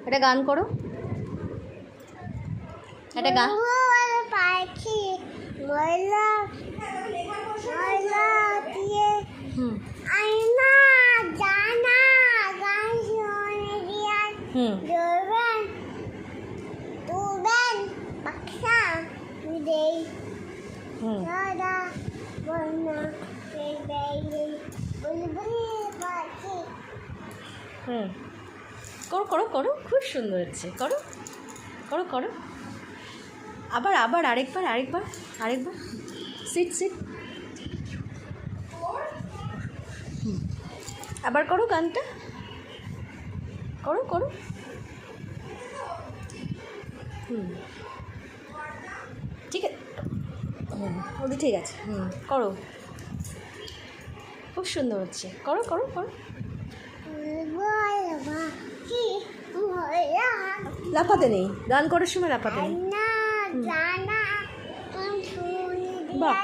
একটা গান করো, একটা গান। পাখি ময়লা ময়লা দিয়ে আয়না জানা গান শুনে দিয়ে দৌড়ান দৌড়ান বাক্সা দেই দাদা বন্যা বুলবুলি পাখি। করো করো করো, খুব সুন্দর হচ্ছে, করো করো করো। আবার আবার আরেকবার আরেকবার আরেকবার। Sit sit. আবার করো গানটা, করো করো। ঠিক আছে, ওটা ঠিক আছে। করো, খুব সুন্দর হচ্ছে, করো করো করো। লাফাতে নেই, গান করার সময় লাফাতে নেই। বাহ,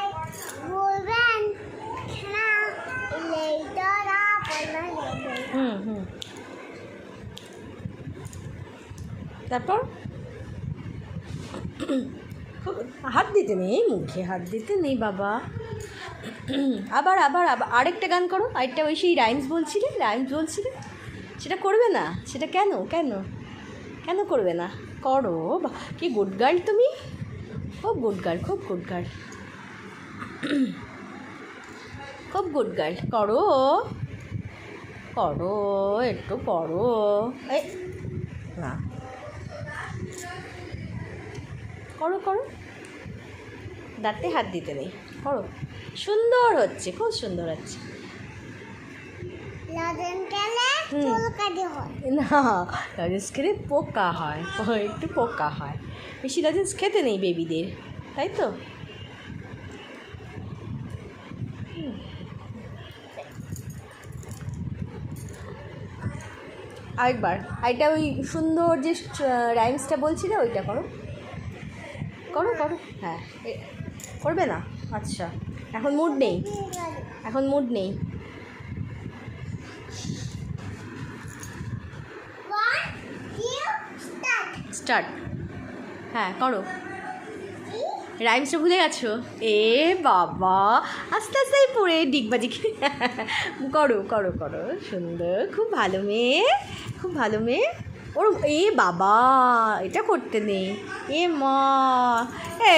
তারপর হাত দিতে নেই, মুখে হাত দিতে নেই বাবা। আবার আবার আবার আরেকটা গান করো, আরেকটা। ওই সেই রাইমস বলছিলে, সেটা করবে না? সেটা কেন কেন কেন করবে না? করো, কি গুড গার্ল তুমি, খুব গুড গার্ল, খুব গুড গার্ল, খুব গুড গার্ল। করো করো, একটু করো। এই না, করো করো, দাঁতে হাত দিতে নেই, করো। সুন্দর হচ্ছে, খুব সুন্দর হচ্ছে। না লজেন্স খেলে পোকা হয়, একটু পোকা হয়। বেশি লজেন্স খেতে নেই বেবিদের, তাই তো? আরেকবার, আরেকটা ওই সুন্দর যে রাইমসটা বলছিলে ওইটা করো, করো করো। হ্যাঁ, করবে না? আচ্ছা, এখন মুড নেই, এখন মুড নেই। স্টার্ট। হ্যাঁ করো, রাইমসটা ভুলে গেছো? এ বাবা, আস্তে আস্তেই পড়ে ডিগবাজি। করো করো করো, সুন্দর, খুব ভালো মেয়ে, খুব ভালো মেয়ে। ওর এ বাবা, এটা করতে নেই, এ মা, এ